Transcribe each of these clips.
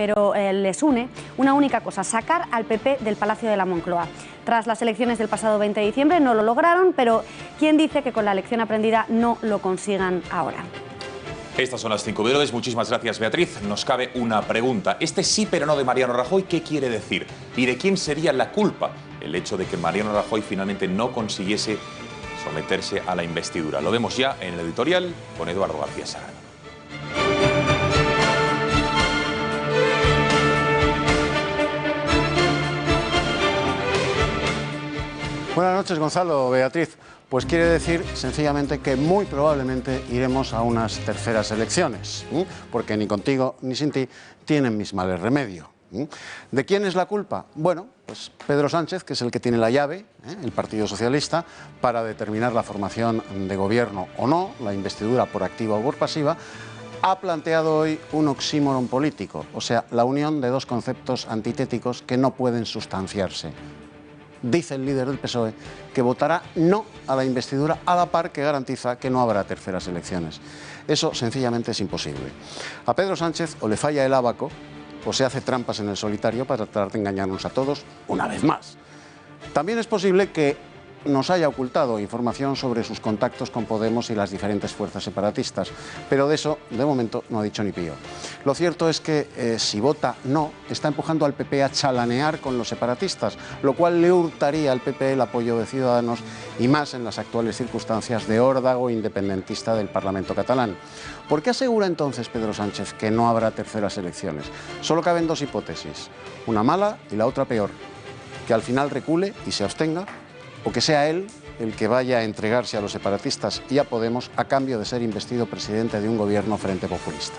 pero les une una única cosa: sacar al PP del Palacio de la Moncloa. Tras las elecciones del pasado 20 de diciembre no lo lograron, pero ¿quién dice que con la lección aprendida no lo consigan ahora? Estas son las 5 veloces. Muchísimas gracias, Beatriz. Nos cabe una pregunta. Este sí pero no de Mariano Rajoy, ¿qué quiere decir? ¿Y de quién sería la culpa el hecho de que Mariano Rajoy finalmente no consiguiese someterse a la investidura? Lo vemos ya en el editorial con Eduardo García Serrano. Buenas noches, Gonzalo, Beatriz. Pues quiere decir sencillamente que muy probablemente iremos a unas terceras elecciones, porque ni contigo ni sin ti tienen mis males remedio. ¿De quién es la culpa? Bueno, pues Pedro Sánchez, que es el que tiene la llave, el Partido Socialista, para determinar la formación de gobierno o no, la investidura por activa o por pasiva, ha planteado hoy un oxímoron político, o sea, la unión de dos conceptos antitéticos que no pueden sustanciarse. Dice el líder del PSOE que votará no a la investidura a la par que garantiza que no habrá terceras elecciones. Eso sencillamente es imposible. A Pedro Sánchez o le falla el ábaco o se hace trampas en el solitario para tratar de engañarnos a todos una vez más. También es posible que nos haya ocultado información sobre sus contactos con Podemos y las diferentes fuerzas separatistas, pero de eso, de momento, no ha dicho ni pío. Lo cierto es que si vota no, está empujando al PP a chalanear con los separatistas, lo cual le hurtaría al PP el apoyo de Ciudadanos y más en las actuales circunstancias de órdago independentista del Parlamento catalán. ¿Por qué asegura entonces Pedro Sánchez que no habrá terceras elecciones? Solo caben dos hipótesis, una mala y la otra peor: que al final recule y se abstenga, o que sea él el que vaya a entregarse a los separatistas y a Podemos a cambio de ser investido presidente de un gobierno frente populista.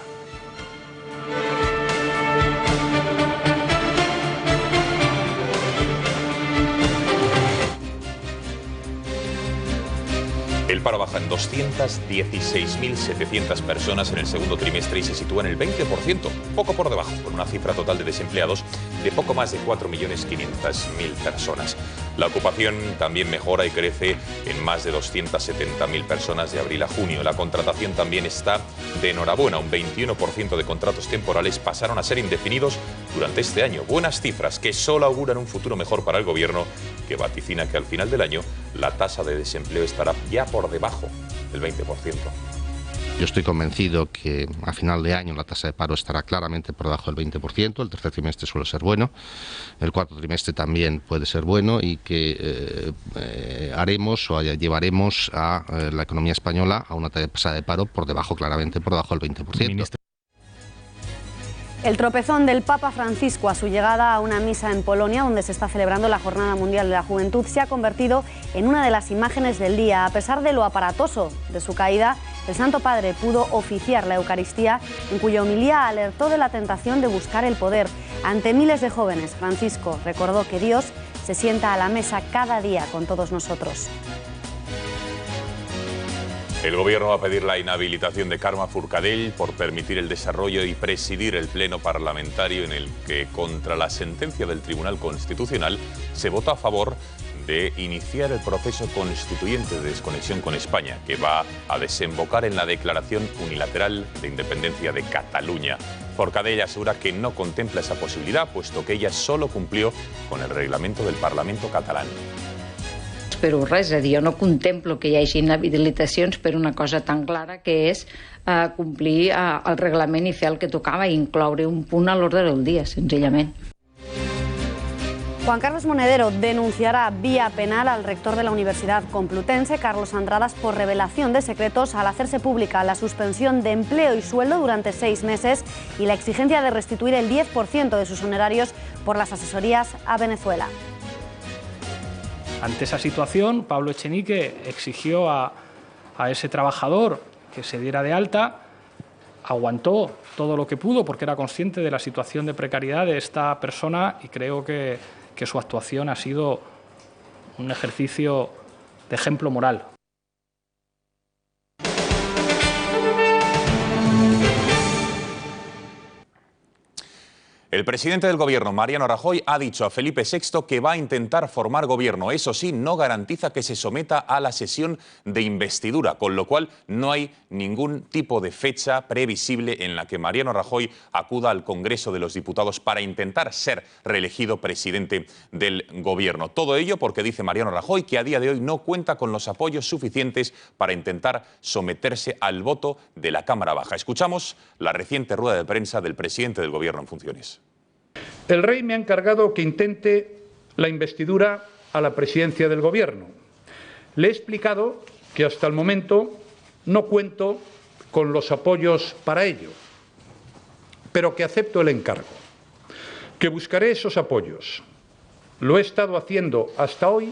El paro baja en 216.700 personas en el segundo trimestre y se sitúa en el 20%, poco por debajo, con una cifra total de desempleados de poco más de 4.500.000 personas. La ocupación también mejora y crece en más de 270.000 personas de abril a junio. La contratación también está de enhorabuena. Un 21% de contratos temporales pasaron a ser indefinidos durante este año. Buenas cifras que solo auguran un futuro mejor para el gobierno, que vaticina que al final del año la tasa de desempleo estará ya por debajo del 20%. Yo estoy convencido que a final de año la tasa de paro estará claramente por debajo del 20%, el tercer trimestre suele ser bueno, el cuarto trimestre también puede ser bueno y que llevaremos a la economía española a una tasa de paro por debajo, claramente por debajo del 20%. El tropezón del Papa Francisco a su llegada a una misa en Polonia, donde se está celebrando la Jornada Mundial de la Juventud, se ha convertido en una de las imágenes del día. A pesar de lo aparatoso de su caída, el Santo Padre pudo oficiar la Eucaristía, en cuya homilía alertó de la tentación de buscar el poder. Ante miles de jóvenes, Francisco recordó que Dios se sienta a la mesa cada día con todos nosotros. El Gobierno va a pedir la inhabilitación de Carme Forcadell por permitir el desarrollo y presidir el pleno parlamentario en el que, contra la sentencia del Tribunal Constitucional, se vota a favor de iniciar el proceso constituyente de desconexión con España, que va a desembocar en la declaración unilateral de independencia de Cataluña. Forcadell asegura que no contempla esa posibilidad, puesto que ella solo cumplió con el reglamento del Parlamento catalán. Però res, és a dir, jo no contemplo que hi hagi inhabilitacions per una cosa tan clara que és complir el reglament i fer el que tocava i incloure un punt a l'ordre del dia, senzillament. Juan Carlos Monedero denunciará vía penal al rector de la Universidad Complutense, Carlos Andradas, por revelación de secretos al hacerse pública la suspensión de empleo y sueldo durante 6 meses y la exigencia de restituir el 10% de sus honorarios por las asesorías a Venezuela. Ante esa situación, Pablo Echenique exigió a ese trabajador que se diera de alta, aguantó todo lo que pudo porque era consciente de la situación de precariedad de esta persona y creo que su actuación ha sido un ejercicio de ejemplo moral. El presidente del Gobierno, Mariano Rajoy, ha dicho a Felipe VI que va a intentar formar gobierno. Eso sí, no garantiza que se someta a la sesión de investidura, con lo cual no hay ningún tipo de fecha previsible en la que Mariano Rajoy acuda al Congreso de los Diputados para intentar ser reelegido presidente del Gobierno. Todo ello porque dice Mariano Rajoy que a día de hoy no cuenta con los apoyos suficientes para intentar someterse al voto de la Cámara Baja. Escuchamos la reciente rueda de prensa del presidente del Gobierno en funciones. El rey me ha encargado que intente la investidura a la presidencia del Gobierno. Le he explicado que hasta el momento no cuento con los apoyos para ello, pero que acepto el encargo, que buscaré esos apoyos. Lo he estado haciendo hasta hoy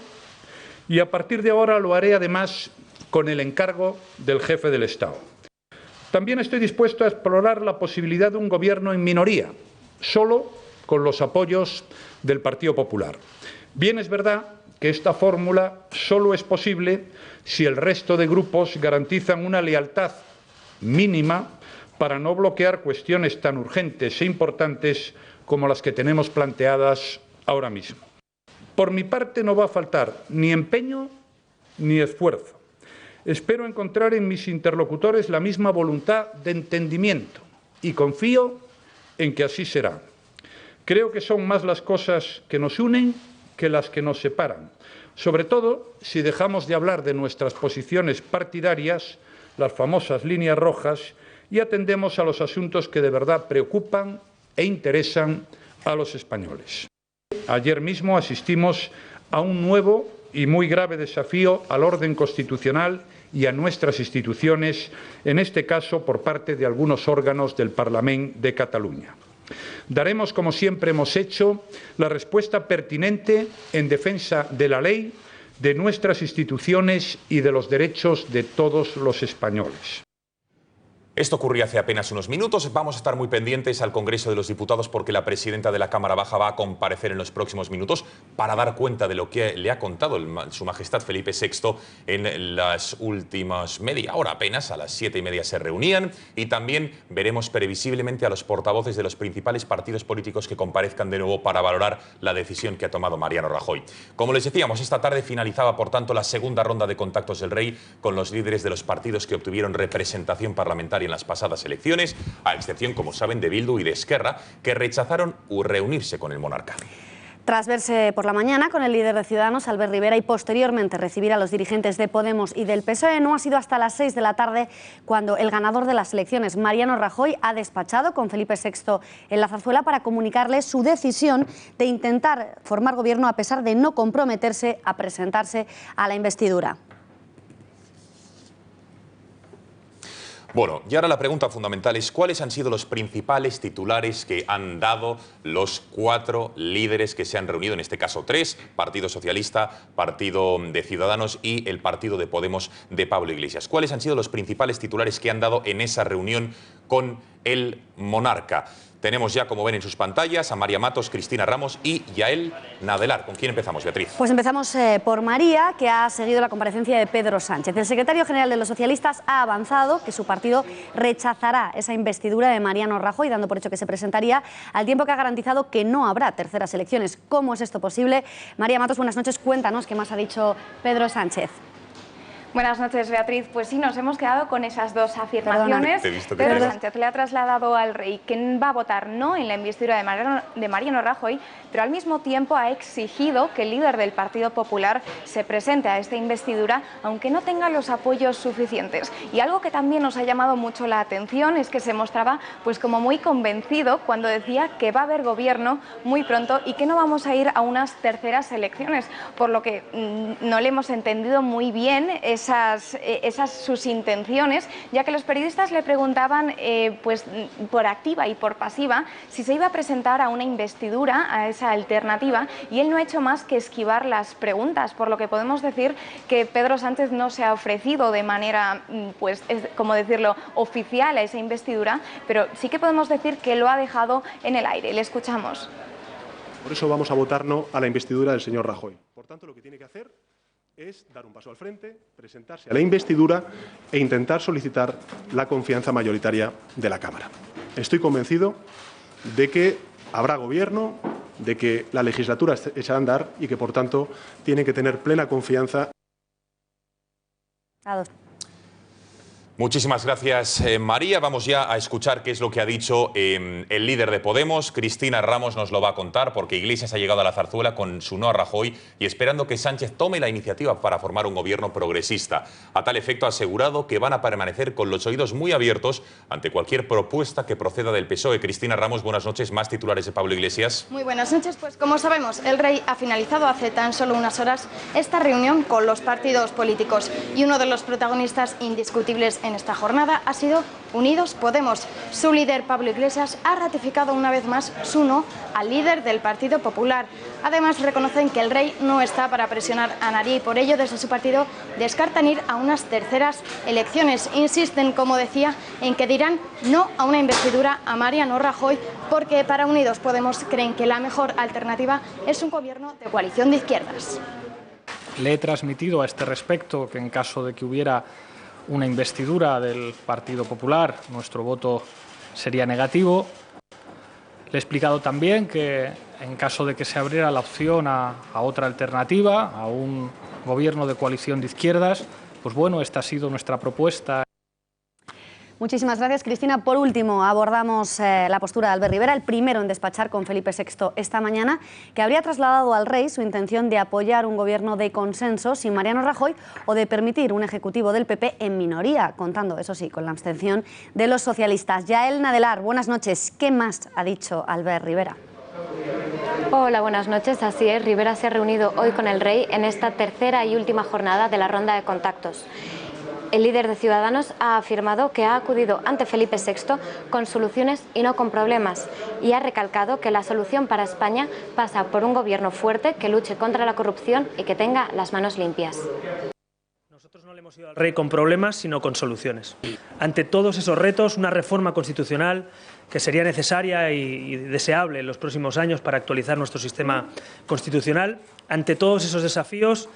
y a partir de ahora lo haré además con el encargo del jefe del Estado. También estoy dispuesto a explorar la posibilidad de un gobierno en minoría, solo con los apoyos del Partido Popular. Bien es verdad que esta fórmula solo es posible si el resto de grupos garantizan una lealtad mínima para no bloquear cuestiones tan urgentes e importantes como las que tenemos planteadas ahora mismo. Por mi parte no va a faltar ni empeño ni esfuerzo. Espero encontrar en mis interlocutores la misma voluntad de entendimiento y confío en que así será. Creo que son más las cosas que nos unen que las que nos separan, sobre todo si dejamos de hablar de nuestras posiciones partidarias, las famosas líneas rojas, y atendemos a los asuntos que de verdad preocupan e interesan a los españoles. Ayer mismo asistimos a un nuevo y muy grave desafío al orden constitucional y a nuestras instituciones, en este caso por parte de algunos órganos del Parlamento de Cataluña. Daremos, como siempre hemos hecho, la respuesta pertinente en defensa de la ley, de nuestras instituciones y de los derechos de todos los españoles. Esto ocurrió hace apenas unos minutos. Vamos a estar muy pendientes al Congreso de los Diputados porque la presidenta de la Cámara Baja va a comparecer en los próximos minutos para dar cuenta de lo que le ha contado Su Majestad Felipe VI en las últimas media hora. Apenas a las 7:30 se reunían y también veremos previsiblemente a los portavoces de los principales partidos políticos que comparezcan de nuevo para valorar la decisión que ha tomado Mariano Rajoy. Como les decíamos, esta tarde finalizaba, por tanto, la segunda ronda de contactos del rey con los líderes de los partidos que obtuvieron representación parlamentaria en las pasadas elecciones, a excepción, como saben, de Bildu y de Esquerra, que rechazaron reunirse con el monarca. Tras verse por la mañana con el líder de Ciudadanos, Albert Rivera, y posteriormente recibir a los dirigentes de Podemos y del PSOE, no ha sido hasta las 6 de la tarde cuando el ganador de las elecciones, Mariano Rajoy, ha despachado con Felipe VI en la zarzuela para comunicarle su decisión de intentar formar gobierno a pesar de no comprometerse a presentarse a la investidura. Bueno, y ahora la pregunta fundamental es ¿cuáles han sido los principales titulares que han dado los 4 líderes que se han reunido, en este caso 3, Partido Socialista, Partido de Ciudadanos y el Partido de Podemos de Pablo Iglesias? ¿Cuáles han sido los principales titulares que han dado en esa reunión con el monarca? Tenemos ya, como ven en sus pantallas, a María Matos, Cristina Ramos y Yael Nadelar. ¿Con quién empezamos, Beatriz? Pues empezamos por María, que ha seguido la comparecencia de Pedro Sánchez. El secretario general de los socialistas ha avanzado que su partido rechazará esa investidura de Mariano Rajoy, dando por hecho que se presentaría, al tiempo que ha garantizado que no habrá terceras elecciones. ¿Cómo es esto posible? María Matos, buenas noches. Cuéntanos qué más ha dicho Pedro Sánchez. Buenas noches, Beatriz. Pues sí, nos hemos quedado con esas dos afirmaciones. Pedro Sánchez le ha trasladado al rey que va a votar no en la investidura de Mariano Rajoy, pero al mismo tiempo ha exigido que el líder del Partido Popular se presente a esta investidura, aunque no tenga los apoyos suficientes. Y algo que también nos ha llamado mucho la atención es que se mostraba pues como muy convencido cuando decía que va a haber gobierno muy pronto y que no vamos a ir a unas terceras elecciones, por lo que no le hemos entendido muy bien esas sus intenciones, ya que los periodistas le preguntaban pues por activa y por pasiva si se iba a presentar a una investidura, a esa alternativa, y él no ha hecho más que esquivar las preguntas, por lo que podemos decir que Pedro Sánchez no se ha ofrecido de manera, pues, como decirlo, oficial a esa investidura, pero sí que podemos decir que lo ha dejado en el aire. Le escuchamos. Por eso vamos a votar no a la investidura del señor Rajoy. Por tanto, lo que tiene que hacer es dar un paso al frente, presentarse a la investidura e intentar solicitar la confianza mayoritaria de la Cámara. Estoy convencido de que habrá gobierno, de que la legislatura echará a andar y que, por tanto, tienen que tener plena confianza. Muchísimas gracias, María. Vamos ya a escuchar qué es lo que ha dicho el líder de Podemos. Cristina Ramos nos lo va a contar, porque Iglesias ha llegado a la zarzuela con su no a Rajoy y esperando que Sánchez tome la iniciativa para formar un gobierno progresista. A tal efecto ha asegurado que van a permanecer con los oídos muy abiertos ante cualquier propuesta que proceda del PSOE. Cristina Ramos, buenas noches. Más titulares de Pablo Iglesias. Muy buenas noches. Pues como sabemos, el rey ha finalizado hace tan solo unas horas esta reunión con los partidos políticos y uno de los protagonistas indiscutibles en esta jornada ha sido Unidos Podemos. Su líder, Pablo Iglesias, ha ratificado una vez más su no al líder del Partido Popular. Además, reconocen que el rey no está para presionar a nadie y por ello desde su partido descartan ir a unas terceras elecciones. Insisten, como decía, en que dirán no a una investidura a Mariano Rajoy porque para Unidos Podemos creen que la mejor alternativa es un gobierno de coalición de izquierdas. Le he transmitido a este respecto que en caso de que hubiera una investidura del Partido Popular, nuestro voto sería negativo. Le he explicado también que en caso de que se abriera la opción a otra alternativa, a un gobierno de coalición de izquierdas, pues bueno, esta ha sido nuestra propuesta. Muchísimas gracias, Cristina. Por último, abordamos la postura de Albert Rivera, el primero en despachar con Felipe VI esta mañana, que habría trasladado al rey su intención de apoyar un gobierno de consenso sin Mariano Rajoy o de permitir un ejecutivo del PP en minoría, contando, eso sí, con la abstención de los socialistas. Yael Nadelar, buenas noches. ¿Qué más ha dicho Albert Rivera? Hola, buenas noches. Así es, Rivera se ha reunido hoy con el rey en esta tercera y última jornada de la ronda de contactos. El líder de Ciudadanos ha afirmado que ha acudido ante Felipe VI con soluciones y no con problemas y ha recalcado que la solución para España pasa por un gobierno fuerte que luche contra la corrupción y que tenga las manos limpias. Nosotros no le hemos ido al rey con problemas, sino con soluciones. Ante todos esos retos, una reforma constitucional que sería necesaria y deseable en los próximos años para actualizar nuestro sistema constitucional, ante todos esos desafíos,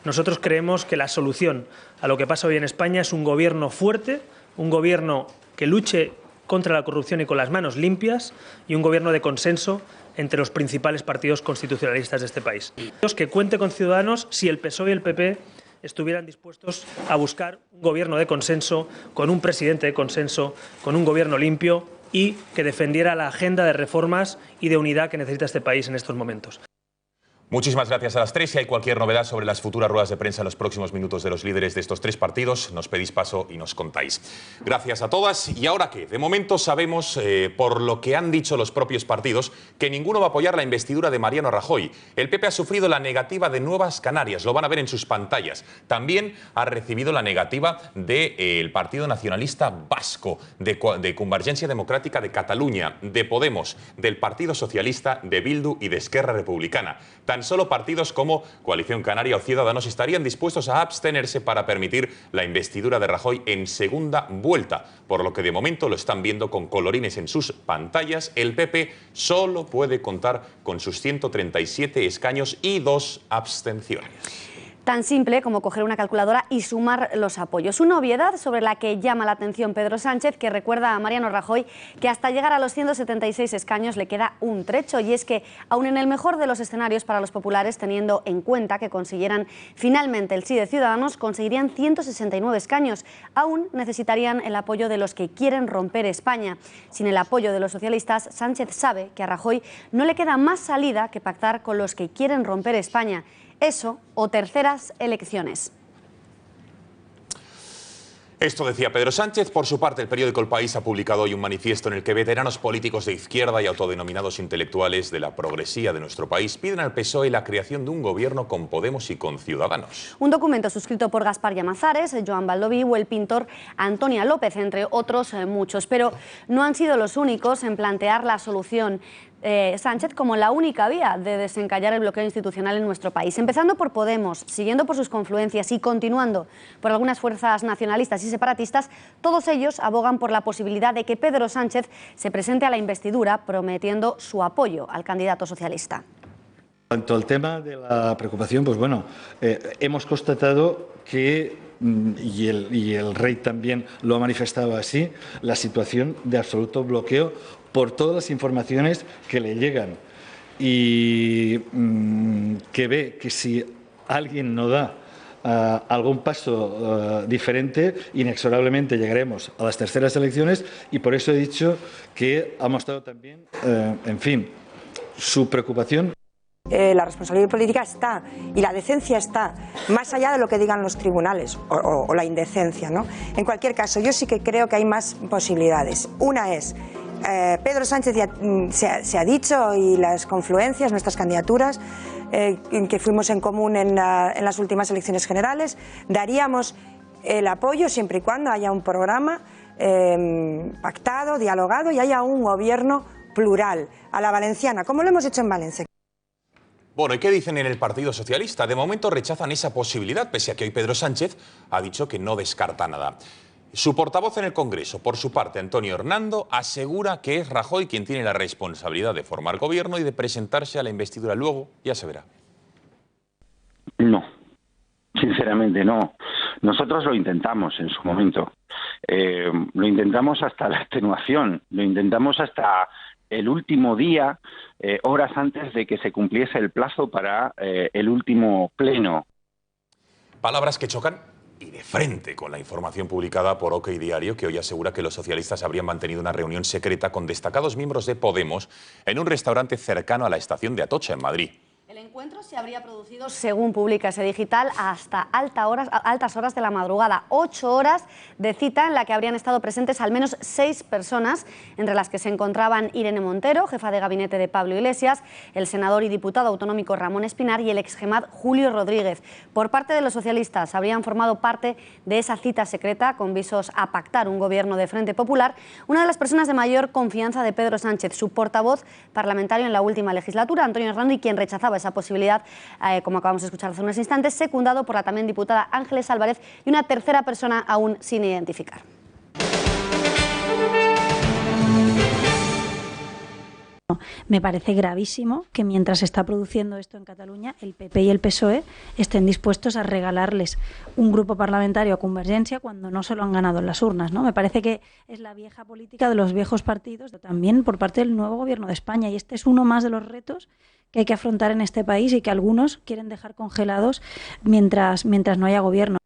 nosotros creemos que la solución a lo que pasa hoy en España es un gobierno fuerte, un gobierno que luche contra la corrupción y con las manos limpias y un gobierno de consenso entre los principales partidos constitucionalistas de este país. Que cuente con Ciudadanos si el PSOE y el PP estuvieran dispuestos a buscar un gobierno de consenso, con un presidente de consenso, con un gobierno limpio y que defendiera la agenda de reformas y de unidad que necesita este país en estos momentos. Muchísimas gracias a las tres. Si hay cualquier novedad sobre las futuras ruedas de prensa en los próximos minutos de los líderes de estos tres partidos, nos pedís paso y nos contáis. Gracias a todas. ¿Y ahora qué? De momento sabemos, por lo que han dicho los propios partidos, que ninguno va a apoyar la investidura de Mariano Rajoy. El PP ha sufrido la negativa de Nuevas Canarias, lo van a ver en sus pantallas. También ha recibido la negativa del Partido Nacionalista Vasco, de Convergencia Democrática de Cataluña, de Podemos, del Partido Socialista, de Bildu y de Esquerra Republicana. Tan solo partidos como Coalición Canaria o Ciudadanos estarían dispuestos a abstenerse para permitir la investidura de Rajoy en segunda vuelta, por lo que de momento lo están viendo con colorines en sus pantallas. El PP solo puede contar con sus 137 escaños y 2 abstenciones. Tan simple como coger una calculadora y sumar los apoyos. Una obviedad sobre la que llama la atención Pedro Sánchez, que recuerda a Mariano Rajoy que hasta llegar a los 176 escaños le queda un trecho. Y es que, aun en el mejor de los escenarios para los populares, teniendo en cuenta que consiguieran finalmente el sí de Ciudadanos, conseguirían 169 escaños. Aún necesitarían el apoyo de los que quieren romper España. Sin el apoyo de los socialistas, Sánchez sabe que a Rajoy no le queda más salida que pactar con los que quieren romper España. Eso o terceras elecciones. Esto decía Pedro Sánchez. Por su parte, el periódico El País ha publicado hoy un manifiesto en el que veteranos políticos de izquierda y autodenominados intelectuales de la progresía de nuestro país piden al PSOE la creación de un gobierno con Podemos y con Ciudadanos. Un documento suscrito por Gaspar Llamazares, Joan Baldoví o el pintor Antonia López, entre otros muchos. Pero no han sido los únicos en plantear la solución Sánchez como la única vía de desencallar el bloqueo institucional en nuestro país. Empezando por Podemos, siguiendo por sus confluencias y continuando por algunas fuerzas nacionalistas y separatistas, todos ellos abogan por la posibilidad de que Pedro Sánchez se presente a la investidura prometiendo su apoyo al candidato socialista. En cuanto al tema de la preocupación, pues bueno, hemos constatado que y el rey también lo ha manifestado así, la situación de absoluto bloqueo por todas las informaciones que le llegan y que ve que si alguien no da algún paso diferente, inexorablemente llegaremos a las terceras elecciones, y por eso he dicho que ha mostrado también, en fin, su preocupación. La responsabilidad política está y la decencia está más allá de lo que digan los tribunales o la indecencia, ¿no? En cualquier caso, yo sí que creo que hay más posibilidades. Una es, Pedro Sánchez ya se ha dicho, y las confluencias, nuestras candidaturas, que fuimos en común en las últimas elecciones generales, daríamos el apoyo siempre y cuando haya un programa pactado, dialogado, y haya un gobierno plural, a la valenciana, como lo hemos hecho en Valencia. Bueno, ¿y qué dicen en el Partido Socialista? De momento rechazan esa posibilidad, pese a que hoy Pedro Sánchez ha dicho que no descarta nada. Su portavoz en el Congreso, por su parte, Antonio Hernando, asegura que es Rajoy quien tiene la responsabilidad de formar gobierno y de presentarse a la investidura. Luego ya se verá. No, sinceramente no. Nosotros lo intentamos en su momento. Lo intentamos hasta la extenuación, lo intentamos hasta el último día, horas antes de que se cumpliese el plazo para el último pleno. Palabras que chocan y de frente con la información publicada por OK Diario, que hoy asegura que los socialistas habrían mantenido una reunión secreta con destacados miembros de Podemos en un restaurante cercano a la estación de Atocha, en Madrid. El encuentro se habría producido, según publica ese digital, hasta altas horas de la madrugada. 8 horas de cita en la que habrían estado presentes al menos 6 personas, entre las que se encontraban Irene Montero, jefa de gabinete de Pablo Iglesias, el senador y diputado autonómico Ramón Espinar y el exgemad Julio Rodríguez. Por parte de los socialistas, habrían formado parte de esa cita secreta con visos a pactar un gobierno de Frente Popular una de las personas de mayor confianza de Pedro Sánchez, su portavoz parlamentario en la última legislatura, Antonio Hernando, y quien rechazaba esa posibilidad, como acabamos de escuchar hace unos instantes, secundado por la también diputada Ángeles Álvarez y una tercera persona aún sin identificar. Me parece gravísimo que mientras se está produciendo esto en Cataluña, el PP y el PSOE estén dispuestos a regalarles un grupo parlamentario a Convergencia cuando no se lo han ganado en las urnas, ¿no? Me parece que es la vieja política de los viejos partidos, también por parte del nuevo gobierno de España, y este es uno más de los retos que hay que afrontar en este país y que algunos quieren dejar congelados mientras no haya gobierno.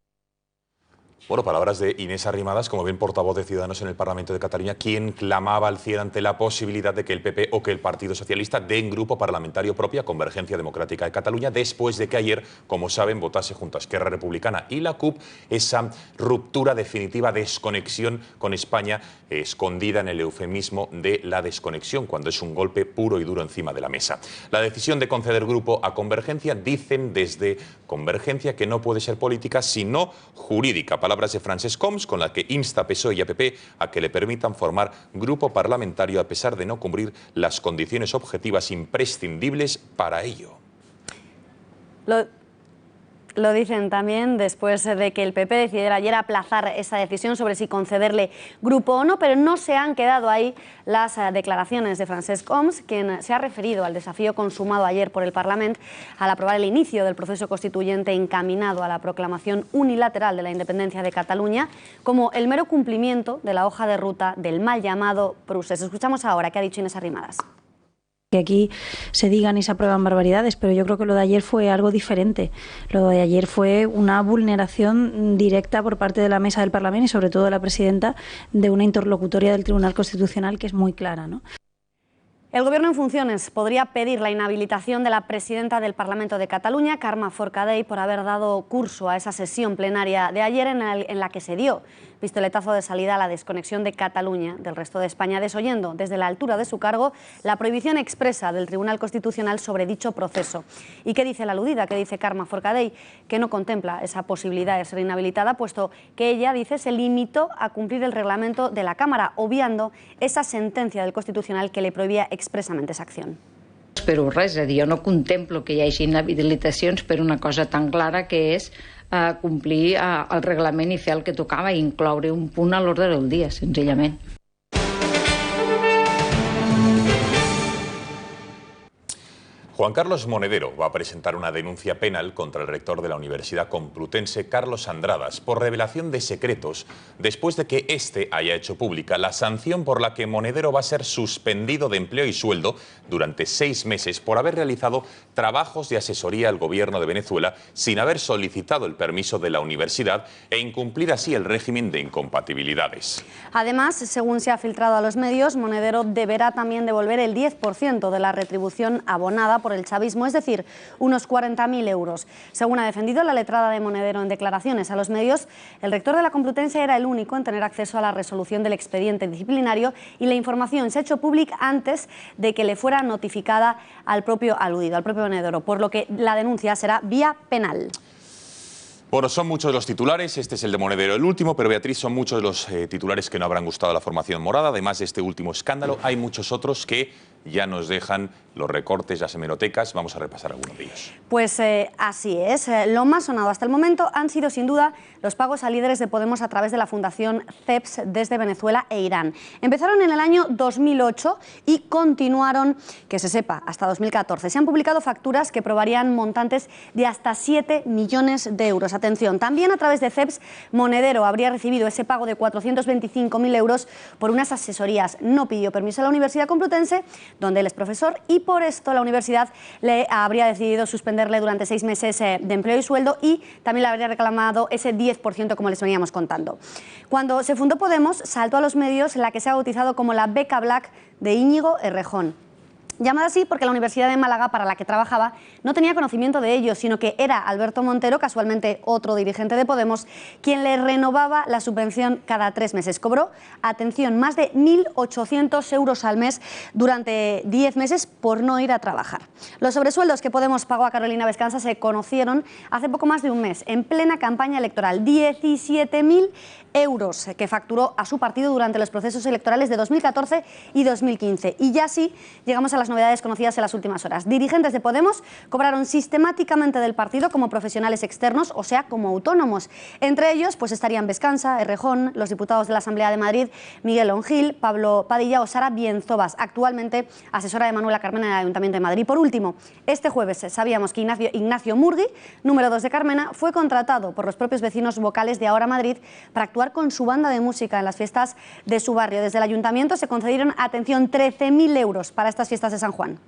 Bueno, palabras de Inés Arrimadas, como bien portavoz de Ciudadanos en el Parlamento de Cataluña, quien clamaba al cielo ante la posibilidad de que el PP o que el Partido Socialista den grupo parlamentario propio a Convergencia Democrática de Cataluña, después de que ayer, como saben, votase junto a Esquerra Republicana y la CUP esa ruptura definitiva, desconexión con España, escondida en el eufemismo de la desconexión, cuando es un golpe puro y duro encima de la mesa. La decisión de conceder grupo a Convergencia, dicen desde Convergencia que no puede ser política, sino jurídica. Palabras de Francesc Homs, con la que insta a PSOE y a PP a que le permitan formar grupo parlamentario a pesar de no cumplir las condiciones objetivas imprescindibles para ello. Lo dicen también después de que el PP decidiera ayer aplazar esa decisión sobre si concederle grupo o no, pero no se han quedado ahí las declaraciones de Francesc Homs, quien se ha referido al desafío consumado ayer por el Parlamento al aprobar el inicio del proceso constituyente encaminado a la proclamación unilateral de la independencia de Cataluña como el mero cumplimiento de la hoja de ruta del mal llamado Procés. Escuchamos ahora qué ha dicho Inés Arrimadas. Que aquí se digan y se aprueban barbaridades, pero yo creo que lo de ayer fue algo diferente. Lo de ayer fue una vulneración directa por parte de la mesa del Parlamento y sobre todo de la presidenta de una interlocutoria del Tribunal Constitucional que es muy clara, ¿no? El Gobierno en funciones podría pedir la inhabilitación de la presidenta del Parlamento de Cataluña, Carme Forcadell, por haber dado curso a esa sesión plenaria de ayer en la que se dio pistoletazo de salida a la desconexión de Cataluña del resto de España, desoyendo desde la altura de su cargo la prohibición expresa del Tribunal Constitucional sobre dicho proceso. ¿Y qué dice la aludida? ¿Qué dice Carme Forcadell? Que no contempla esa posibilidad de ser inhabilitada, puesto que ella, dice, se limitó a cumplir el reglamento de la Cámara, obviando esa sentencia del Constitucional que le prohibía expresamente esa acción. Però res, és a dir, jo no contemplo que hi hagi inhabilitacions per una cosa tan clara que és complir el reglament i fer el que tocava i incloure un punt a l'ordre del dia, senzillament. Juan Carlos Monedero va a presentar una denuncia penal contra el rector de la Universidad Complutense, Carlos Andradas, por revelación de secretos, después de que éste haya hecho pública la sanción por la que Monedero va a ser suspendido de empleo y sueldo durante 6 meses por haber realizado trabajos de asesoría al gobierno de Venezuela sin haber solicitado el permiso de la universidad e incumplir así el régimen de incompatibilidades. Además, según se ha filtrado a los medios, Monedero deberá también devolver el 10% de la retribución abonada por el chavismo, es decir, unos 40.000 euros. Según ha defendido la letrada de Monedero en declaraciones a los medios, el rector de la Complutense era el único en tener acceso a la resolución del expediente disciplinario y la información se ha hecho pública antes de que le fuera notificada al propio aludido, al propio Monedero, por lo que la denuncia será vía penal. Bueno, son muchos los titulares, este es el de Monedero el último, pero Beatriz, son muchos los titulares que no habrán gustado a la formación morada. Además de este último escándalo, hay muchos otros que ya nos dejan los recortes, las hemerotecas. Vamos a repasar algunos de ellos. Pues así es. Lo más sonado hasta el momento han sido sin duda los pagos a líderes de Podemos a través de la Fundación CEPS desde Venezuela e Irán. Empezaron en el año 2008 y continuaron, que se sepa, hasta 2014. Se han publicado facturas que probarían montantes de hasta 7 millones de euros. Atención, también a través de CEPS, Monedero habría recibido ese pago de 425.000 euros por unas asesorías. No pidió permiso a la Universidad Complutense, donde él es profesor, y por esto la universidad le habría decidido suspenderle durante 6 meses de empleo y sueldo, y también le habría reclamado ese 10%, como les veníamos contando. Cuando se fundó Podemos, saltó a los medios la que se ha bautizado como la beca Black de Íñigo Errejón. Llamada así porque la Universidad de Málaga, para la que trabajaba, no tenía conocimiento de ello, sino que era Alberto Montero, casualmente otro dirigente de Podemos, quien le renovaba la subvención cada 3 meses. Cobró, atención, más de 1.800 euros al mes durante 10 meses por no ir a trabajar. Los sobresueldos que Podemos pagó a Carolina Vescanza se conocieron hace poco más de un mes, en plena campaña electoral. 17.000 euros que facturó a su partido durante los procesos electorales de 2014 y 2015. Y ya sí, llegamos a las novedades conocidas en las últimas horas. Dirigentes de Podemos cobraron sistemáticamente del partido como profesionales externos, o sea, como autónomos. Entre ellos pues estarían Vescanza, Errejón, los diputados de la Asamblea de Madrid, Miguel Ongil, Pablo Padilla o Sara Bienzobas, actualmente asesora de Manuela Carmena en el Ayuntamiento de Madrid. Por último, este jueves sabíamos que Ignacio Murgui, número 2 de Carmena, fue contratado por los propios vecinos vocales de Ahora Madrid para actuar con su banda de música en las fiestas de su barrio. Desde el Ayuntamiento se concedieron, atención, 13.000 euros para estas fiestas de San Juan.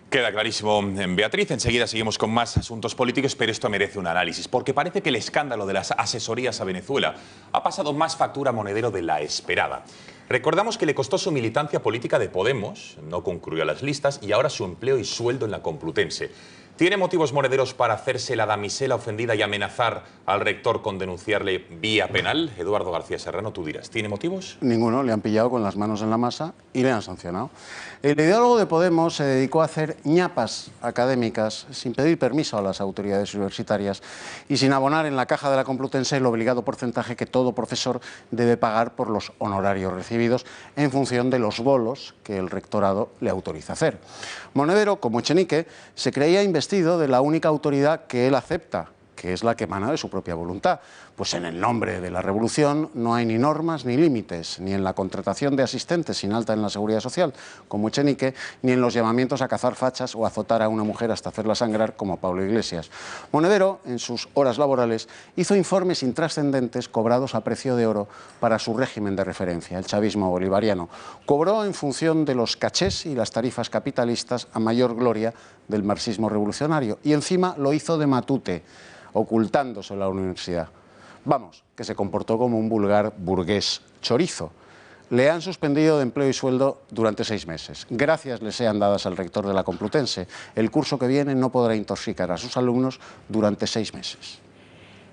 Queda clarísimo, Beatriz. Enseguida seguimos con más asuntos políticos, pero esto merece un análisis, porque parece que el escándalo de las asesorías a Venezuela ha pasado más factura a Monedero de la esperada. Recordamos que le costó su militancia política de Podemos, no concluyó las listas, y ahora su empleo y sueldo en la Complutense. ¿Tiene motivos Monederos para hacerse la damisela ofendida y amenazar al rector con denunciarle vía penal? Eduardo García Serrano, tú dirás, ¿tiene motivos? Ninguno, le han pillado con las manos en la masa y le han sancionado. El ideólogo de Podemos se dedicó a hacer ñapas académicas sin pedir permiso a las autoridades universitarias y sin abonar en la caja de la Complutense el obligado porcentaje que todo profesor debe pagar por los honorarios recibidos en función de los bolos que el rectorado le autoriza hacer. Monedero, como Echenique, se creía investido de la única autoridad que él acepta, que es la que emana de su propia voluntad. Pues en el nombre de la revolución no hay ni normas ni límites, ni en la contratación de asistentes sin alta en la seguridad social, como Echenique, ni en los llamamientos a cazar fachas o azotar a una mujer hasta hacerla sangrar, como Pablo Iglesias. Monedero, en sus horas laborales, hizo informes intrascendentes cobrados a precio de oro para su régimen de referencia, el chavismo bolivariano. Cobró en función de los cachés y las tarifas capitalistas a mayor gloria del marxismo revolucionario, y encima lo hizo de matute, ocultándose en la universidad. Vamos, que se comportó como un vulgar burgués chorizo. Le han suspendido de empleo y sueldo durante 6 meses. Gracias le sean dadas al rector de la Complutense. El curso que viene no podrá intoxicar a sus alumnos durante 6 meses.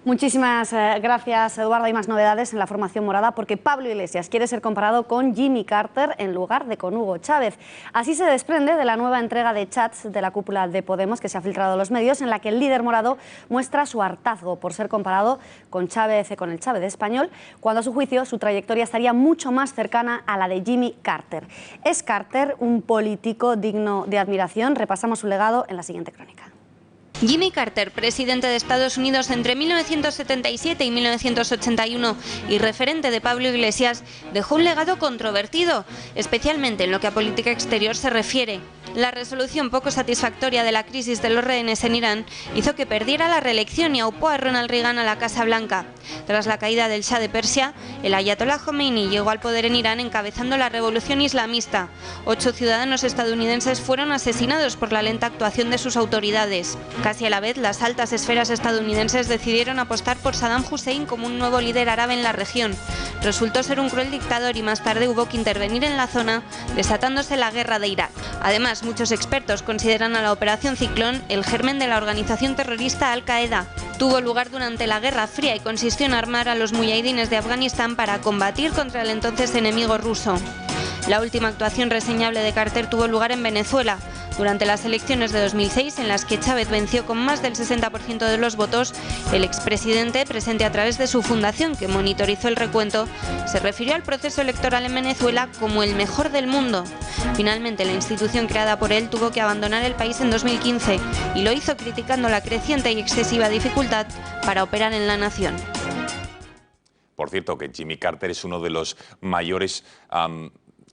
Muchísimas gracias, Eduardo. Hay más novedades en la formación morada porque Pablo Iglesias quiere ser comparado con Jimmy Carter en lugar de con Hugo Chávez. Así se desprende de la nueva entrega de chats de la cúpula de Podemos que se ha filtrado a los medios, en la que el líder morado muestra su hartazgo por ser comparado con el Chávez español, cuando a su juicio su trayectoria estaría mucho más cercana a la de Jimmy Carter. ¿Es Carter un político digno de admiración? Repasamos su legado en la siguiente crónica. Jimmy Carter, presidente de Estados Unidos entre 1977 y 1981 y referente de Pablo Iglesias, dejó un legado controvertido, especialmente en lo que a política exterior se refiere. La resolución poco satisfactoria de la crisis de los rehenes en Irán hizo que perdiera la reelección y aupó a Ronald Reagan a la Casa Blanca. Tras la caída del Shah de Persia, el ayatolá Khomeini llegó al poder en Irán encabezando la revolución islamista. 8 ciudadanos estadounidenses fueron asesinados por la lenta actuación de sus autoridades. Casi a la vez, las altas esferas estadounidenses decidieron apostar por Saddam Hussein como un nuevo líder árabe en la región. Resultó ser un cruel dictador y más tarde hubo que intervenir en la zona, desatándose la guerra de Irak. Además, muchos expertos consideran a la Operación Ciclón el germen de la organización terrorista Al-Qaeda. Tuvo lugar durante la Guerra Fría y consistió en armar a los muyahidines de Afganistán para combatir contra el entonces enemigo ruso. La última actuación reseñable de Carter tuvo lugar en Venezuela, durante las elecciones de 2006, en las que Chávez venció con más del 60% de los votos. El expresidente, presente a través de su fundación que monitorizó el recuento, se refirió al proceso electoral en Venezuela como el mejor del mundo. Finalmente, la institución creada por él tuvo que abandonar el país en 2015 y lo hizo criticando la creciente y excesiva dificultad para operar en la nación. Por cierto, que Jimmy Carter es uno de los mayores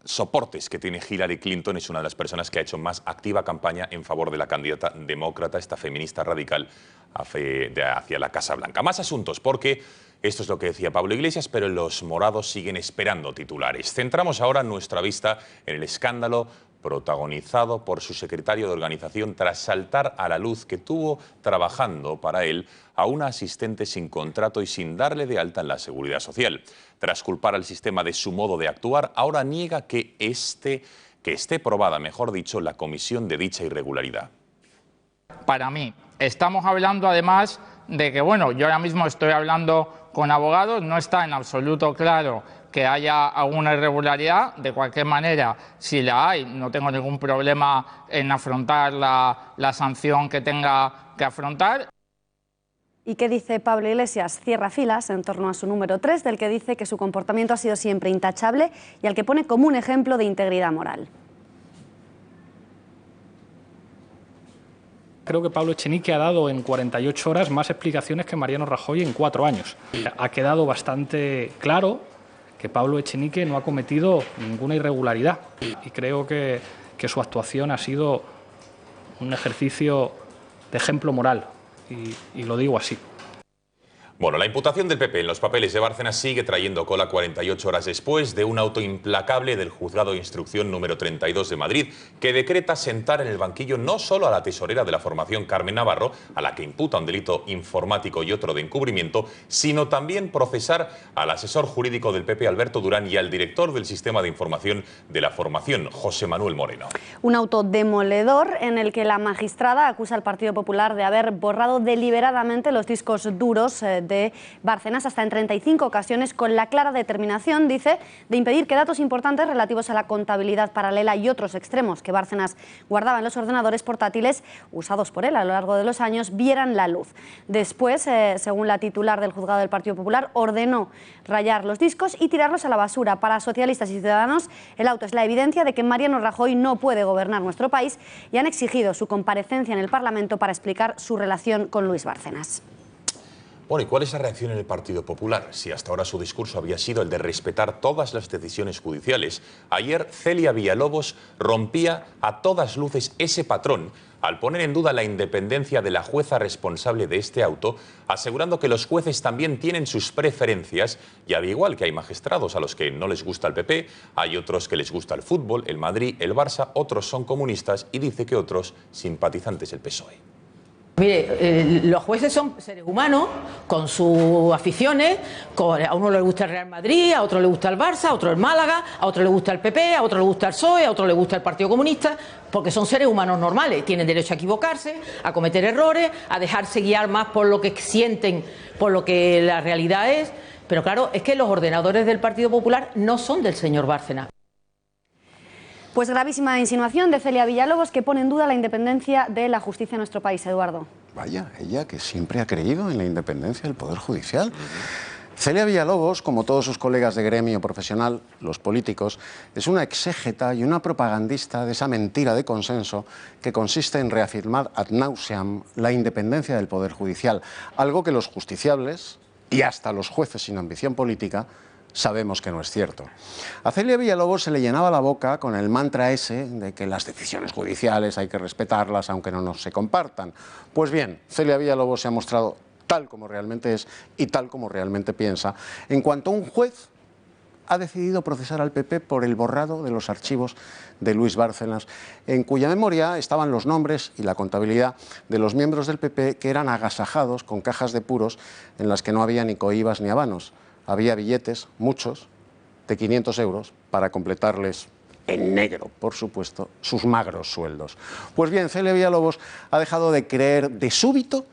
soportes que tiene Hillary Clinton. Es una de las personas que ha hecho más activa campaña en favor de la candidata demócrata, esta feminista radical, hacia la Casa Blanca. Más asuntos, porque esto es lo que decía Pablo Iglesias, pero los morados siguen esperando titulares. Centramos ahora nuestra vista en el escándalo protagonizado por su secretario de organización tras saltar a la luz que tuvo trabajando para él a una asistente sin contrato y sin darle de alta en la Seguridad Social. Tras culpar al sistema de su modo de actuar, ahora niega que esté probada, mejor dicho, la comisión de dicha irregularidad. Para mí, estamos hablando además de que, bueno, yo ahora mismo estoy hablando con abogados, no está en absoluto claro que haya alguna irregularidad. De cualquier manera, si la hay, no tengo ningún problema en afrontar la sanción que tenga que afrontar. ¿Y qué dice Pablo Iglesias? Cierra filas en torno a su número 3, del que dice que su comportamiento ha sido siempre intachable y al que pone como un ejemplo de integridad moral. Creo que Pablo Echenique ha dado en 48 horas más explicaciones que Mariano Rajoy en 4 años. Ha quedado bastante claro que Pablo Echenique no ha cometido ninguna irregularidad y creo que su actuación ha sido un ejercicio de ejemplo moral y lo digo así. Bueno, la imputación del PP en los papeles de Bárcenas sigue trayendo cola 48 horas después de un auto implacable del Juzgado de Instrucción número 32 de Madrid, que decreta sentar en el banquillo no solo a la tesorera de la formación Carmen Navarro, a la que imputa un delito informático y otro de encubrimiento, sino también procesar al asesor jurídico del PP, Alberto Durán, y al director del Sistema de Información de la Formación, José Manuel Moreno. Un auto demoledor en el que la magistrada acusa al Partido Popular de haber borrado deliberadamente los discos duros de Bárcenas hasta en 35 ocasiones, con la clara determinación, dice, de impedir que datos importantes relativos a la contabilidad paralela y otros extremos que Bárcenas guardaba en los ordenadores portátiles usados por él a lo largo de los años vieran la luz. Después, según la titular del juzgado del Partido Popular, ordenó rayar los discos y tirarlos a la basura. Para socialistas y ciudadanos, el auto es la evidencia de que Mariano Rajoy no puede gobernar nuestro país y han exigido su comparecencia en el Parlamento para explicar su relación con Luis Bárcenas. Bueno, ¿y cuál es la reacción en el Partido Popular? Si hasta ahora su discurso había sido el de respetar todas las decisiones judiciales, ayer Celia Villalobos rompía a todas luces ese patrón al poner en duda la independencia de la jueza responsable de este auto, asegurando que los jueces también tienen sus preferencias y al igual que hay magistrados a los que no les gusta el PP, hay otros que les gusta el fútbol, el Madrid, el Barça, otros son comunistas y dice que otros simpatizantes del PSOE. Mire, los jueces son seres humanos con sus aficiones, a uno le gusta el Real Madrid, a otro le gusta el Barça, a otro el Málaga, a otro le gusta el PP, a otro le gusta el PSOE, a otro le gusta el Partido Comunista, porque son seres humanos normales, tienen derecho a equivocarse, a cometer errores, a dejarse guiar más por lo que sienten, por lo que la realidad es, pero claro, es que los ordenadores del Partido Popular no son del señor Bárcenas. Pues gravísima insinuación de Celia Villalobos que pone en duda la independencia de la justicia en nuestro país, Eduardo. Vaya, ella que siempre ha creído en la independencia del Poder Judicial. Celia Villalobos, como todos sus colegas de gremio profesional, los políticos, es una exégeta y una propagandista de esa mentira de consenso que consiste en reafirmar ad nauseam la independencia del Poder Judicial, algo que los justiciables y hasta los jueces sin ambición política sabemos que no es cierto. A Celia Villalobos se le llenaba la boca con el mantra ese de que las decisiones judiciales hay que respetarlas aunque no se compartan. Pues bien, Celia Villalobos se ha mostrado tal como realmente es y tal como realmente piensa, en cuanto un juez ha decidido procesar al PP por el borrado de los archivos de Luis Bárcenas, en cuya memoria estaban los nombres y la contabilidad de los miembros del PP que eran agasajados con cajas de puros en las que no había ni cohibas ni habanos. Había billetes, muchos, de 500 euros para completarles en negro, por supuesto, sus magros sueldos. Pues bien, Celia Villalobos ha dejado de creer de súbito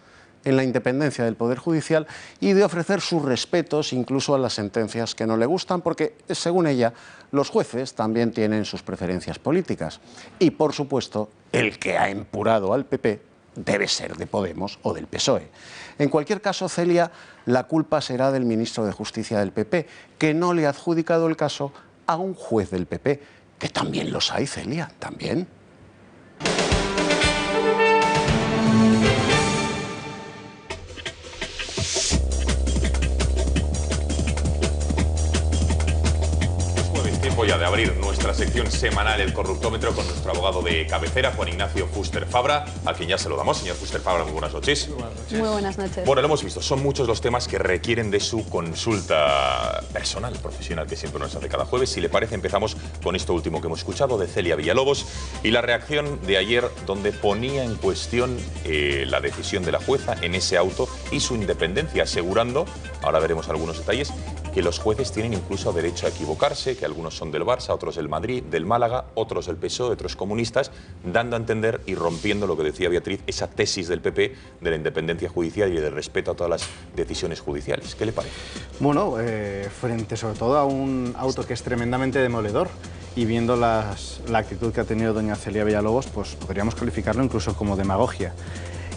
en la independencia del Poder Judicial y de ofrecer sus respetos incluso a las sentencias que no le gustan, porque, según ella, los jueces también tienen sus preferencias políticas. Y, por supuesto, el que ha empurado al PP debe ser de Podemos o del PSOE. En cualquier caso, Celia, la culpa será del ministro de Justicia del PP, que no le ha adjudicado el caso a un juez del PP, que también los hay, Celia, también. Ya de abrir nuestra sección semanal El Corruptómetro con nuestro abogado de cabecera, Juan Ignacio Fuster Fabra, a quien ya se lo damos. Señor Fuster Fabra, muy buenas noches. Muy buenas noches. Muy buenas noches. Bueno, lo hemos visto, son muchos los temas que requieren de su consulta personal, profesional, que siempre nos hace cada jueves. Si le parece, empezamos con esto último que hemos escuchado de Celia Villalobos y la reacción de ayer, donde ponía en cuestión la decisión de la jueza en ese auto y su independencia, asegurando, ahora veremos algunos detalles, que los jueces tienen incluso derecho a equivocarse, que algunos son del Barça, otros del Madrid, del Málaga, otros del PSOE, otros comunistas, dando a entender y rompiendo lo que decía Beatriz, esa tesis del PP de la independencia judicial y del respeto a todas las decisiones judiciales. ¿Qué le parece? Bueno, frente sobre todo a un auto que es tremendamente demoledor y viendo la actitud que ha tenido doña Celia Villalobos, pues podríamos calificarlo incluso como demagogia.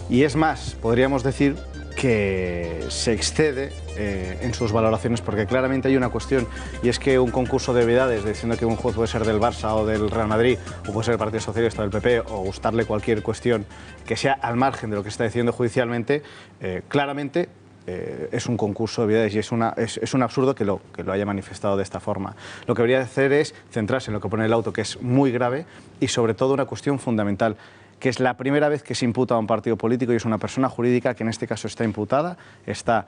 Y es más, podríamos decir que se excede en sus valoraciones, porque claramente hay una cuestión, y es que un concurso de obviedades diciendo que un juez puede ser del Barça o del Real Madrid, o puede ser del Partido Socialista o del PP, o gustarle cualquier cuestión que sea al margen de lo que está diciendo judicialmente, claramente es un concurso de obviedades y es un absurdo que lo haya manifestado de esta forma. Lo que debería hacer es centrarse en lo que pone el auto, que es muy grave, y sobre todo una cuestión fundamental, que es la primera vez que se imputa a un partido político y es una persona jurídica que en este caso está imputada, está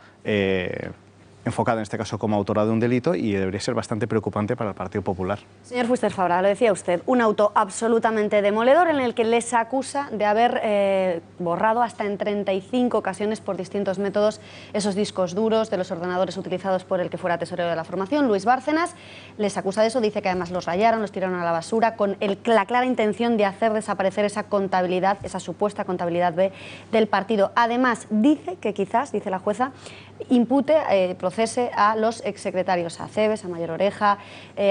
enfocada en este caso como autora de un delito y debería ser bastante preocupante para el Partido Popular. Señor Fuster Fabra, lo decía usted, un auto absolutamente demoledor en el que les acusa de haber borrado hasta en 35 ocasiones por distintos métodos esos discos duros de los ordenadores utilizados por el que fuera tesorero de la formación, Luis Bárcenas. Les acusa de eso, dice que además los rayaron, los tiraron a la basura con la clara intención de hacer desaparecer esa contabilidad, esa supuesta contabilidad B del partido. Además, dice que quizás, dice la jueza, impute, procese a los exsecretarios, a Cebes, a Mayor Oreja,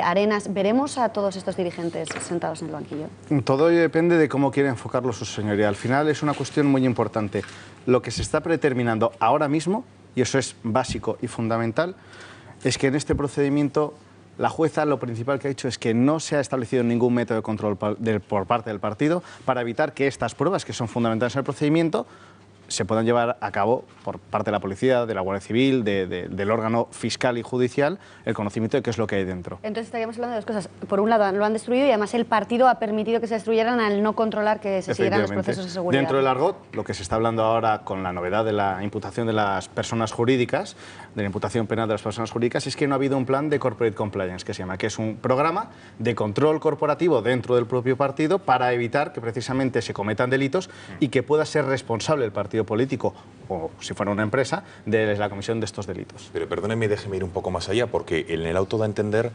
Arenas. ¿Veremos a todos estos dirigentes sentados en el banquillo? Todo depende de cómo quiere enfocarlo su señoría. Al final es una cuestión muy importante. Lo que se está predeterminando ahora mismo, y eso es básico y fundamental, es que en este procedimiento la jueza lo principal que ha hecho es que no se ha establecido ningún método de control por parte del partido para evitar que estas pruebas, que son fundamentales en el procedimiento, se puedan llevar a cabo por parte de la policía, de la Guardia Civil, del órgano fiscal y judicial, el conocimiento de qué es lo que hay dentro. Entonces estaríamos hablando de dos cosas. Por un lado, lo han destruido y además el partido ha permitido que se destruyeran al no controlar que se siguieran los procesos de seguridad. Dentro del argot, lo que se está hablando ahora con la novedad de la imputación de las personas jurídicas, de la imputación penal de las personas jurídicas, es que no ha habido un plan de corporate compliance, que se llama, que es un programa de control corporativo dentro del propio partido para evitar que precisamente se cometan delitos y que pueda ser responsable el partido político, o si fuera una empresa, de la comisión de estos delitos. Pero perdóneme, déjeme ir un poco más allá, porque en el auto da a entender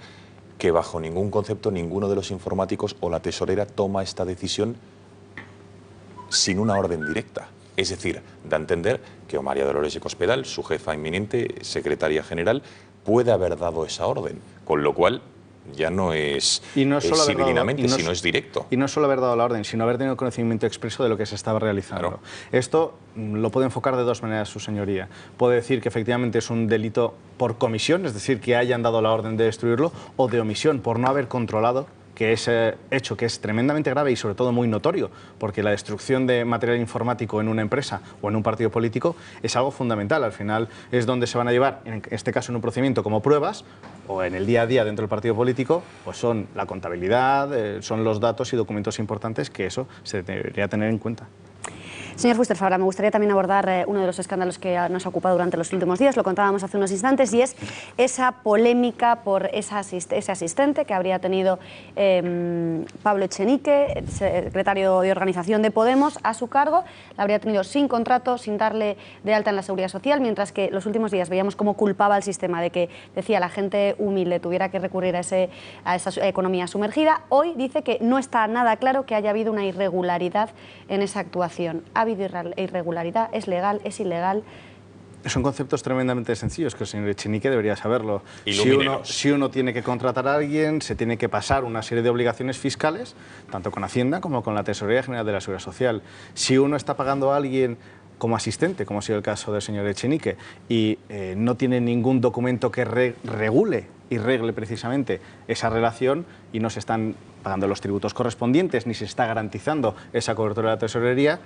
que bajo ningún concepto ninguno de los informáticos o la tesorera toma esta decisión sin una orden directa. Es decir, da a entender que María Dolores de Cospedal, su jefa inminente, secretaria general, puede haber dado esa orden, con lo cual ya no es civilinamente, sino es directo. Y no solo haber dado la orden, sino haber tenido conocimiento expreso de lo que se estaba realizando. Claro. Esto lo puede enfocar de dos maneras su señoría. Puede decir que efectivamente es un delito por comisión, es decir, que hayan dado la orden de destruirlo, o de omisión, por no haber controlado que ese hecho que es tremendamente grave y sobre todo muy notorio, porque la destrucción de material informático en una empresa o en un partido político es algo fundamental. Al final es donde se van a llevar, en este caso en un procedimiento como pruebas, o en el día a día dentro del partido político, pues son la contabilidad, son los datos y documentos importantes que eso se debería tener en cuenta. Señor Fuster Fabra, me gustaría también abordar uno de los escándalos que nos ha ocupado durante los últimos días, lo contábamos hace unos instantes, y es esa polémica por ese asistente que habría tenido Pablo Echenique, secretario de Organización de Podemos, a su cargo. La habría tenido sin contrato, sin darle de alta en la Seguridad Social, mientras que los últimos días veíamos cómo culpaba al sistema de que, decía, la gente humilde tuviera que recurrir a esa economía sumergida. Hoy dice que no está nada claro que haya habido una irregularidad en esa actuación. ¿Ha habido irregularidad? ¿Es legal? ¿Es ilegal? Son conceptos tremendamente sencillos que el señor Echenique debería saberlo. Ilumínenos. Si uno tiene que contratar a alguien, se tiene que pasar una serie de obligaciones fiscales, tanto con Hacienda como con la Tesorería General de la Seguridad Social. Si uno está pagando a alguien como asistente, como ha sido el caso del señor Echenique, y no tiene ningún documento que regule y regle precisamente esa relación, y no se están pagando los tributos correspondientes, ni se está garantizando esa cobertura de la tesorería,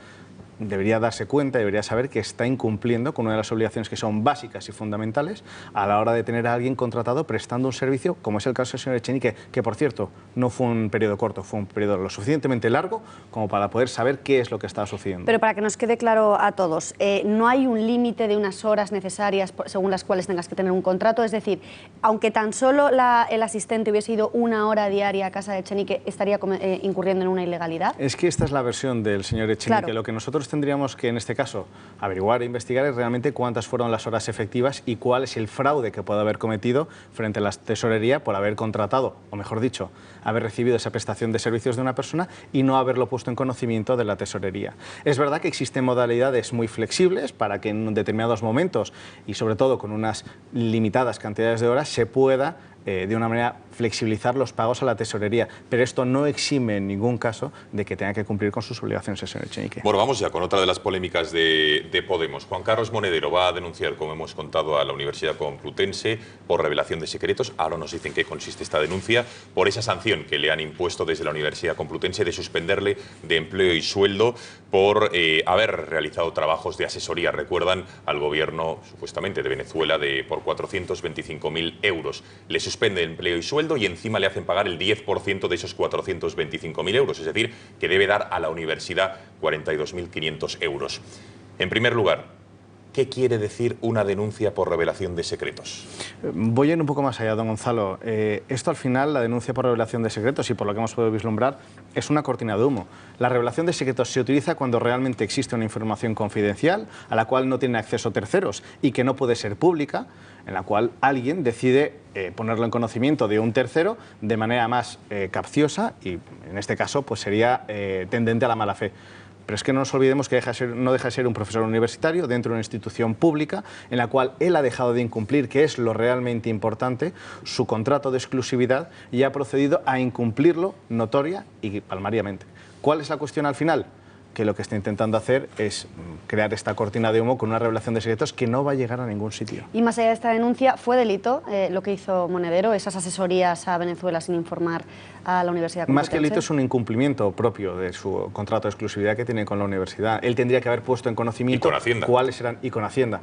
debería darse cuenta, debería saber que está incumpliendo con una de las obligaciones que son básicas y fundamentales a la hora de tener a alguien contratado prestando un servicio, como es el caso del señor Echenique, que por cierto no fue un periodo corto, fue un periodo lo suficientemente largo como para poder saber qué es lo que estaba sucediendo. Pero para que nos quede claro a todos, no hay un límite de unas horas necesarias según las cuales tengas que tener un contrato, es decir, aunque tan solo el asistente hubiese ido una hora diaria a casa de Echenique, ¿estaría incurriendo en una ilegalidad? Es que esta es la versión del señor Echenique. Claro. Lo que nosotros tendríamos que en este caso averiguar e investigar es realmente cuántas fueron las horas efectivas y cuál es el fraude que puede haber cometido frente a la tesorería por haber contratado, o mejor dicho, haber recibido esa prestación de servicios de una persona y no haberlo puesto en conocimiento de la tesorería. Es verdad que existen modalidades muy flexibles para que en determinados momentos y sobre todo con unas limitadas cantidades de horas se pueda de una manera flexibilizar los pagos a la tesorería, pero esto no exime en ningún caso de que tenga que cumplir con sus obligaciones el señor Echenique. Bueno, vamos ya con otra de las polémicas de Podemos. Juan Carlos Monedero va a denunciar, como hemos contado, a la Universidad Complutense por revelación de secretos. Ahora nos dicen qué consiste esta denuncia, por esa sanción que le han impuesto desde la Universidad Complutense de suspenderle de empleo y sueldo por haber realizado trabajos de asesoría, recuerdan, al gobierno supuestamente de Venezuela por 425.000 euros. Le suspende empleo y sueldo y encima le hacen pagar el 10% de esos 425.000 euros, es decir, que debe dar a la universidad 42.500 euros. En primer lugar, ¿qué quiere decir una denuncia por revelación de secretos? Voy a ir un poco más allá, don Gonzalo. Esto al final, la denuncia por revelación de secretos, y por lo que hemos podido vislumbrar, es una cortina de humo. La revelación de secretos se utiliza cuando realmente existe una información confidencial a la cual no tienen acceso terceros y que no puede ser pública, en la cual alguien decide ponerlo en conocimiento de un tercero de manera más capciosa y, en este caso, pues sería tendente a la mala fe. Pero es que no nos olvidemos que no deja de ser un profesor universitario dentro de una institución pública en la cual él ha dejado de incumplir, que es lo realmente importante, su contrato de exclusividad y ha procedido a incumplirlo notoria y palmariamente. ¿Cuál es la cuestión al final? Que lo que está intentando hacer es crear esta cortina de humo con una revelación de secretos que no va a llegar a ningún sitio. Y más allá de esta denuncia, ¿fue delito lo que hizo Monedero, esas asesorías a Venezuela sin informar a la Universidad Complutense? Más que delito es un incumplimiento propio de su contrato de exclusividad que tiene con la universidad. Él tendría que haber puesto en conocimiento cuáles eran, y con Hacienda.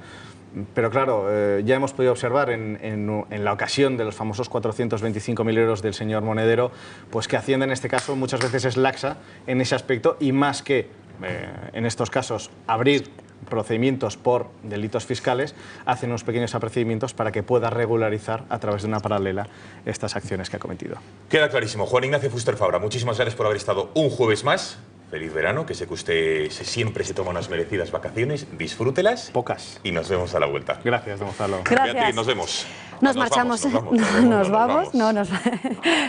Pero claro, ya hemos podido observar en la ocasión de los famosos 425.000 euros del señor Monedero, pues que Hacienda en este caso muchas veces es laxa en ese aspecto y más que en estos casos abrir procedimientos por delitos fiscales, hacen unos pequeños apercibimientos para que pueda regularizar a través de una paralela estas acciones que ha cometido. Queda clarísimo. Juan Ignacio Fuster Fabra, muchísimas gracias por haber estado un jueves más. Feliz verano, que sé que usted siempre se toma unas merecidas vacaciones. Disfrútelas. Pocas. Y nos vemos a la vuelta. Gracias, don Gonzalo. Gracias. Beatriz, nos vemos. Nos marchamos.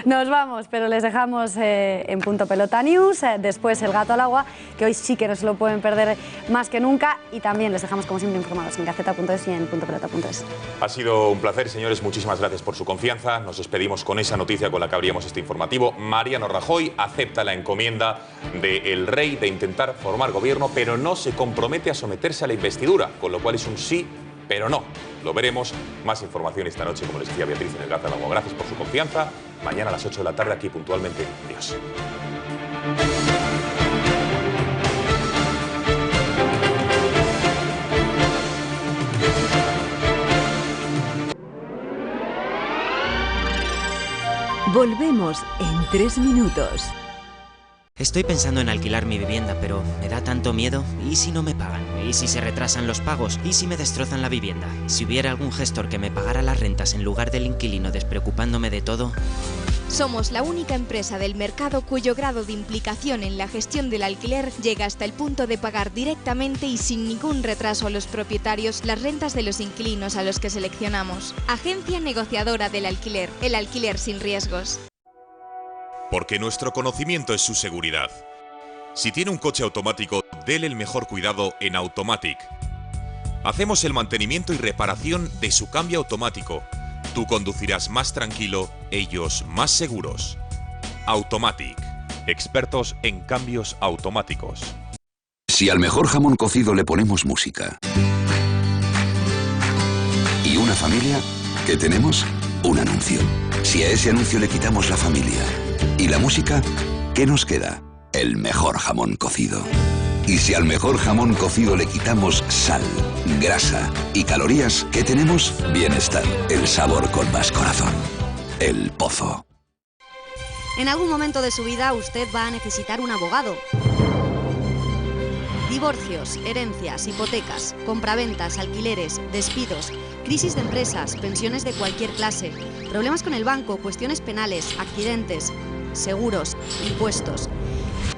Nos vamos, pero les dejamos en Punto Pelota News, después el gato al agua, que hoy sí que no se lo pueden perder más que nunca, y también les dejamos como siempre informados en Gaceta.es y en puntopelota.es. Ha sido un placer, señores, muchísimas gracias por su confianza. Nos despedimos con esa noticia con la que abríamos este informativo. Mariano Rajoy acepta la encomienda del rey de intentar formar gobierno, pero no se compromete a someterse a la investidura, con lo cual es un sí, pero no. Lo veremos. Más información esta noche, como les decía Beatriz, en el Gato al Agua. Gracias por su confianza. mañana a las 8 de la tarde aquí puntualmente. Adiós. Volvemos en 3 minutos. Estoy pensando en alquilar mi vivienda, pero me da tanto miedo. ¿Y si no me pagan? ¿Y si se retrasan los pagos? ¿Y si me destrozan la vivienda? Si hubiera algún gestor que me pagara las rentas en lugar del inquilino despreocupándome de todo... Somos la única empresa del mercado cuyo grado de implicación en la gestión del alquiler llega hasta el punto de pagar directamente y sin ningún retraso a los propietarios las rentas de los inquilinos a los que seleccionamos. Agencia negociadora del alquiler, el alquiler sin riesgos. Porque nuestro conocimiento es su seguridad. Si tiene un coche automático, déle el mejor cuidado en Automatic. Hacemos el mantenimiento y reparación de su cambio automático. Tú conducirás más tranquilo, ellos más seguros. Automatic. Expertos en cambios automáticos. Si al mejor jamón cocido le ponemos música y una familia, ¿qué tenemos? Un anuncio. Si a ese anuncio le quitamos la familia y la música, ¿qué nos queda? El mejor jamón cocido. Y si al mejor jamón cocido le quitamos sal, grasa y calorías, ¿qué tenemos? Bienestar, el sabor con más corazón. El Pozo. En algún momento de su vida usted va a necesitar un abogado. Divorcios, herencias, hipotecas, compraventas, alquileres, despidos, crisis de empresas, pensiones de cualquier clase, problemas con el banco, cuestiones penales, accidentes, seguros, impuestos.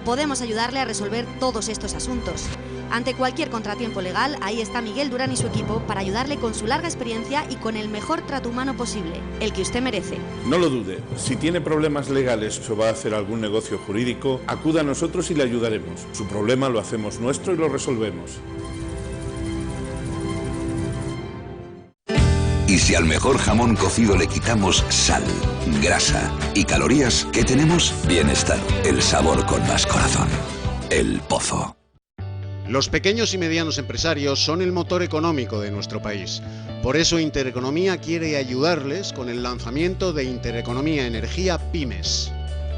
Podemos ayudarle a resolver todos estos asuntos. Ante cualquier contratiempo legal, ahí está Miguel Durán y su equipo para ayudarle con su larga experiencia y con el mejor trato humano posible, el que usted merece. No lo dude, si tiene problemas legales o va a hacer algún negocio jurídico, acuda a nosotros y le ayudaremos. Su problema lo hacemos nuestro y lo resolvemos. Y si al mejor jamón cocido le quitamos sal, grasa y calorías, ¿qué tenemos? Bienestar, el sabor con más corazón. El Pozo. Los pequeños y medianos empresarios son el motor económico de nuestro país. Por eso Intereconomía quiere ayudarles con el lanzamiento de Intereconomía Energía Pymes.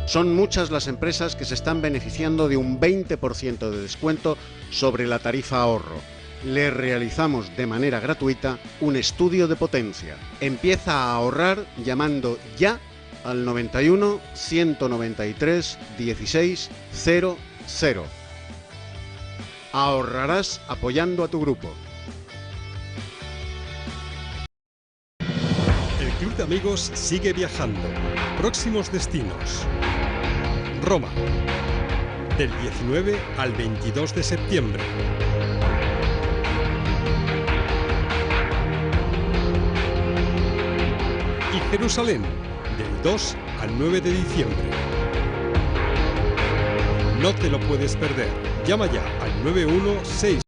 Son muchas las empresas que se están beneficiando de un 20% de descuento sobre la tarifa ahorro. Le realizamos de manera gratuita un estudio de potencia. Empieza a ahorrar llamando ya al 91 193 16 00. Ahorrarás apoyando a tu grupo. El Club de Amigos sigue viajando. Próximos destinos: Roma, del 19 al 22 de septiembre. Y Jerusalén, del 2 al 9 de diciembre. No te lo puedes perder. Llama ya al 916.